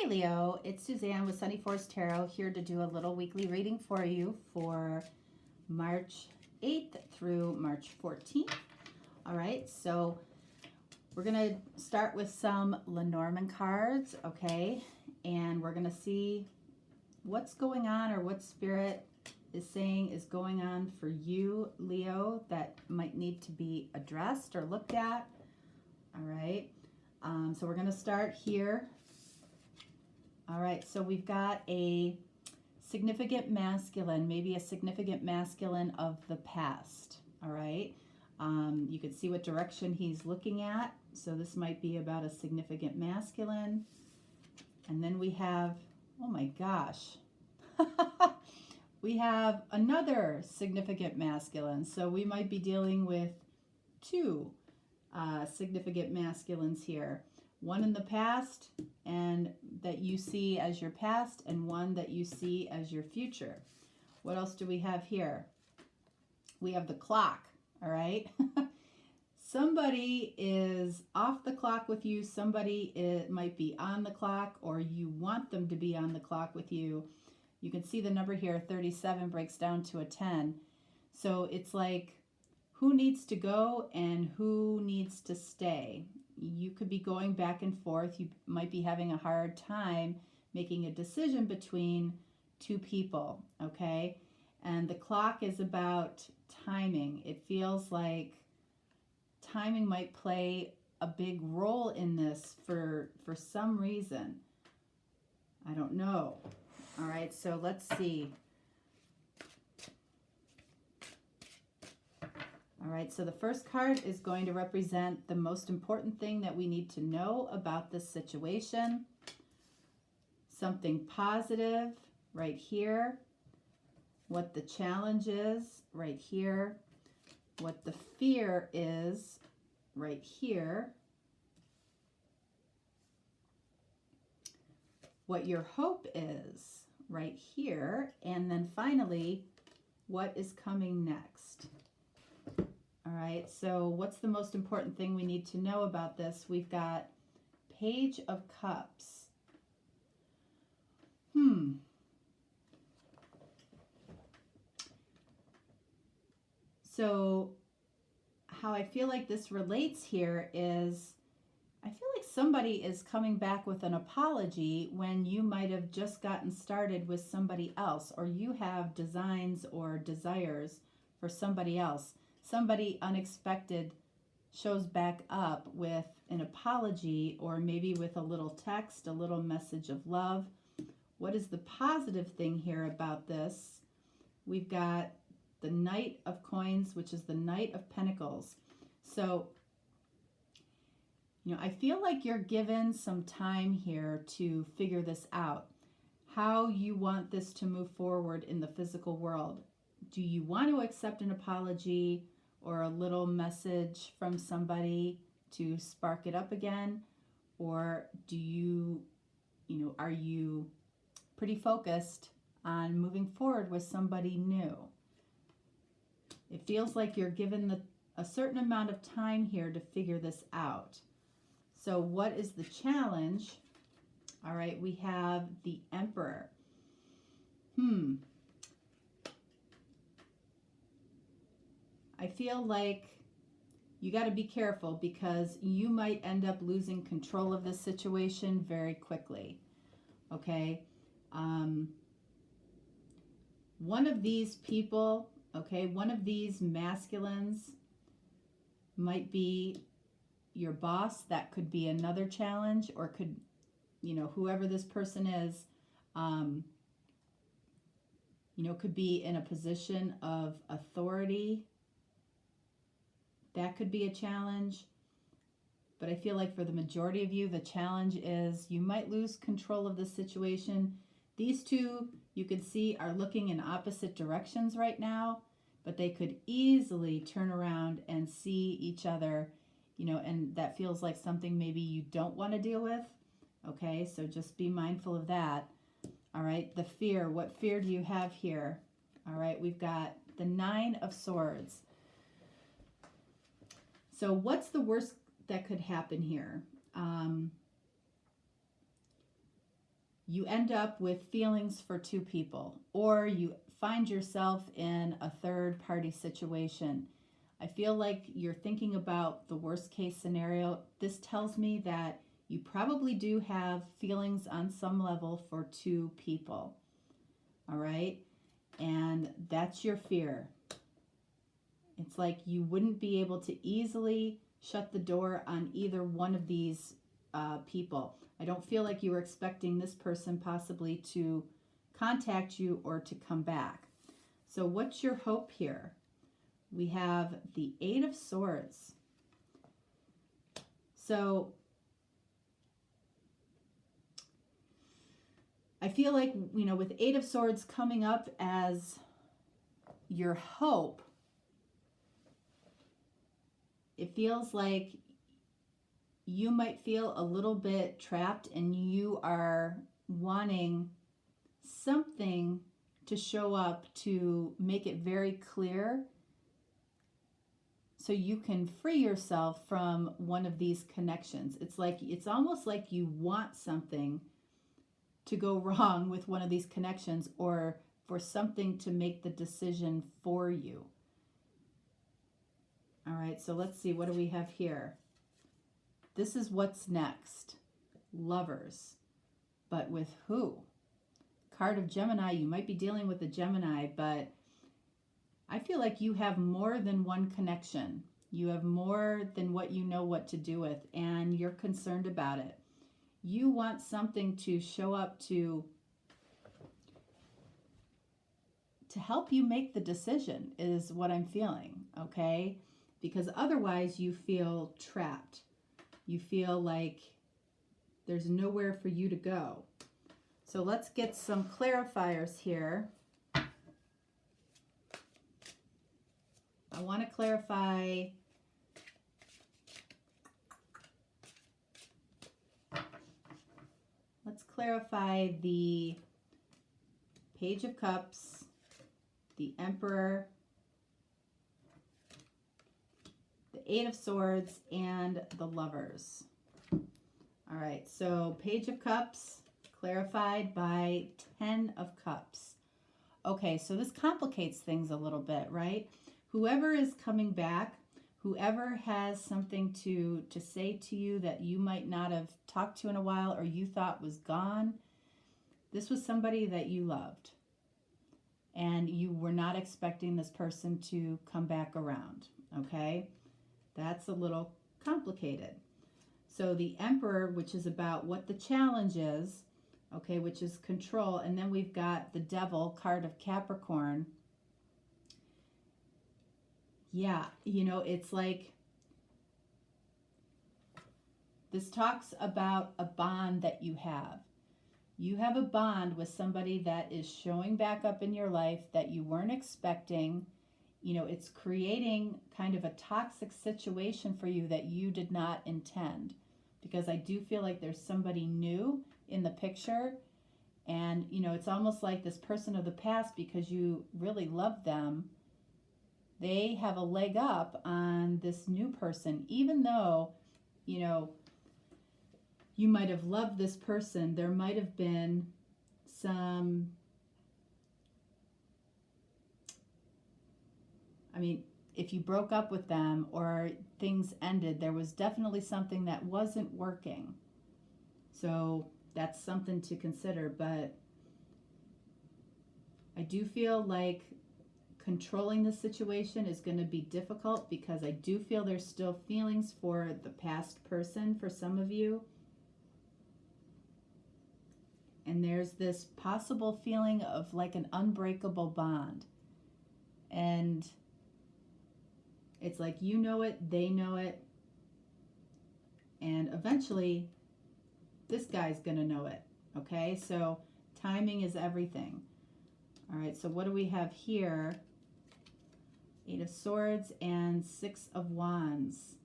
Hey Leo, it's Suzanne with Sunny Force Tarot here to do a little weekly reading for you for March 8th through March 14th. All right, so we're going to start with some Lenormand cards, okay? And we're going to see what's going on or what Spirit is saying is going on for you, Leo, that might need to be addressed or looked at. All right, so we're going to start here. All right, so we've got a significant masculine, maybe a significant masculine of the past. All right, you can see what direction he's looking at. So this might be about a significant masculine. And then we have, oh my gosh, we have another significant masculine. So we might be dealing with two significant masculines here. One in the past and that you see as your past, and one that you see as your future. What else do we have here? We have the clock, all right? Somebody is off the clock with you. Somebody might be on the clock, or you want them to be on the clock with you. You can see the number here, 37, breaks down to a 10. So it's like, who needs to go and who needs to stay? You could be going back and forth. You might be having a hard time making a decision between two people, okay? And the clock is about timing. It feels like timing might play a big role in this for some reason. I don't know. All right, so let's see. All right, so the first card is going to represent the most important thing that we need to know about this situation. Something positive right here. What the challenge is right here. What the fear is right here. What your hope is right here. And then finally, what is coming next. All right, so what's the most important thing we need to know about this? We've got Page of Cups. So how I feel like this relates here is, I feel like somebody is coming back with an apology when you might have just gotten started with somebody else, or you have designs or desires for somebody else. Somebody unexpected shows back up with an apology, or maybe with a little text, a little message of love. What is the positive thing here about this? We've got the Knight of Coins, which is the Knight of Pentacles. So, I feel like you're given some time here to figure this out. How you want this to move forward in the physical world. Do you want to accept an apology or a little message from somebody to spark it up again? Or do you, are you pretty focused on moving forward with somebody new? It feels like you're given a certain amount of time here to figure this out. So what is the challenge? All right, we have the Emperor. I feel like you got to be careful, because you might end up losing control of this situation very quickly. Okay? One of these people, okay, one of these masculines might be your boss. That could be another challenge, or could, whoever this person is, could be in a position of authority. That could be a challenge. But I feel like for the majority of you, the challenge is you might lose control of the situation. These two, you can see, are looking in opposite directions right now, but they could easily turn around and see each other, and that feels like something maybe you don't want to deal with. Okay, so just be mindful of that. All right, the fear. What fear do you have here? All right, we've got the Nine of Swords. So what's the worst that could happen here? you end up with feelings for two people, or you find yourself in a third party situation. I feel like you're thinking about the worst case scenario. This tells me that you probably do have feelings on some level for two people. All right? And that's your fear. It's like you wouldn't be able to easily shut the door on either one of these people. I don't feel like you were expecting this person possibly to contact you or to come back. So what's your hope here? We have the Eight of Swords. So I feel like, you know, with Eight of Swords coming up as your hope, it feels like you might feel a little bit trapped and you are wanting something to show up to make it very clear so you can free yourself from one of these connections. It's almost like you want something to go wrong with one of these connections, or for something to make the decision for you. All right, so let's see, what do we have here? This is what's next. Lovers. But with who? Card of Gemini. You might be dealing with a Gemini, but I feel like you have more than one connection. You have more than what you know what to do with, and you're concerned about it. You want something to show up to help you make the decision, is what I'm feeling, okay? Because otherwise you feel trapped. You feel like there's nowhere for you to go. So let's get some clarifiers here. I want to clarify the Page of Cups, the Emperor, the Eight of Swords, and the Lovers. All right, so Page of Cups clarified by 10 of Cups. Okay, so this complicates things a little bit, right? Whoever is coming back, whoever has something to say to you that you might not have talked to in a while or you thought was gone, this was somebody that you loved. And you were not expecting this person to come back around, okay? That's a little complicated. So the Emperor, which is about what the challenge is, okay, which is control. And then we've got the Devil, card of Capricorn. Yeah, you know, it's like this talks about a bond that you have. You have a bond with somebody that is showing back up in your life that you weren't expecting. You know, it's creating kind of a toxic situation for you that you did not intend. Because I do feel like there's somebody new in the picture. And, you know, it's almost like this person of the past, because you really love them, they have a leg up on this new person. Even though, you know, you might have loved this person, there might have been some, I mean, if you broke up with them or things ended, there was definitely something that wasn't working. So that's something to consider. But I do feel like controlling the situation is going to be difficult, because I do feel there's still feelings for the past person for some of you. And there's this possible feeling of like an unbreakable bond. And it's like, you know it, they know it, and eventually this guy's going to know it, okay? So timing is everything. All right, so what do we have here? Eight of Swords and Six of Wands.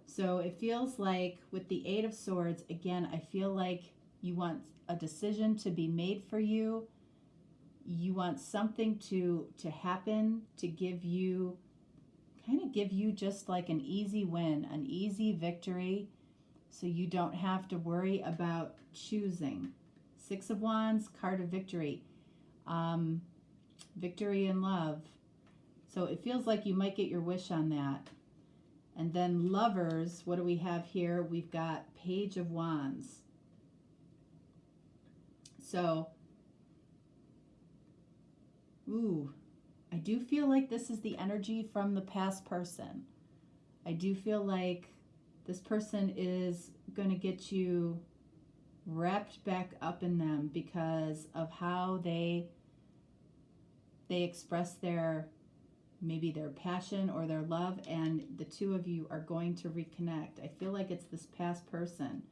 So it feels like with the Eight of Swords, again, I feel like you want a decision to be made for you. You want something to happen to give you, kind of give you just like an easy win, an easy victory. so you don't have to worry about choosing. Six of Wands, card of victory. Victory in love. So it feels like you might get your wish on that. And then Lovers, what do we have here? We've got Page of Wands. So, I do feel like this is the energy from the past person. I do feel like this person is going to get you wrapped back up in them because of how they express maybe their passion or their love, and the two of you are going to reconnect. I feel like it's this past person.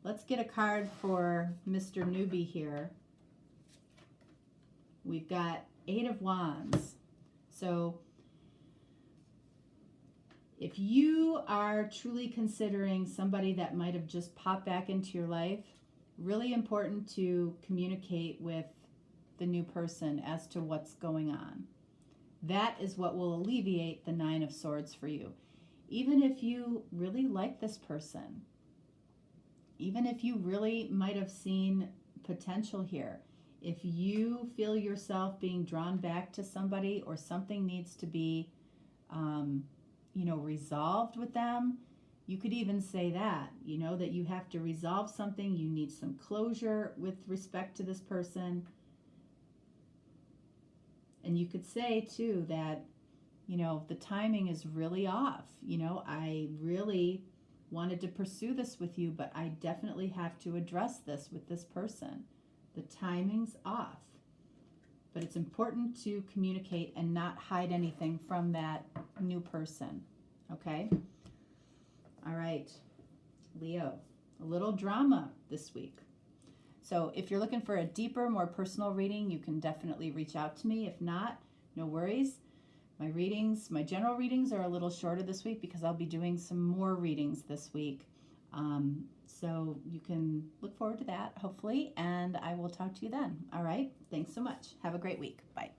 Let's get a card for Mr. Newbie here. We've got Eight of Wands. So if you are truly considering somebody that might have just popped back into your life, really important to communicate with the new person as to what's going on. That is what will alleviate the Nine of Swords for you. Even if you really like this person, even if you really might have seen potential here, if you feel yourself being drawn back to somebody or something needs to be, resolved with them, you could even say that, that you have to resolve something, you need some closure with respect to this person. And you could say, too, that, the timing is really off. I really wanted to pursue this with you, but I definitely have to address this with this person. The timing's off. But it's important to communicate and not hide anything from that new person. Okay? All right. Leo, a little drama this week. So if you're looking for a deeper, more personal reading, you can definitely reach out to me. If not, no worries. My general readings are a little shorter this week because I'll be doing some more readings this week. So you can look forward to that, hopefully, and I will talk to you then. All right? Thanks so much. Have a great week. Bye.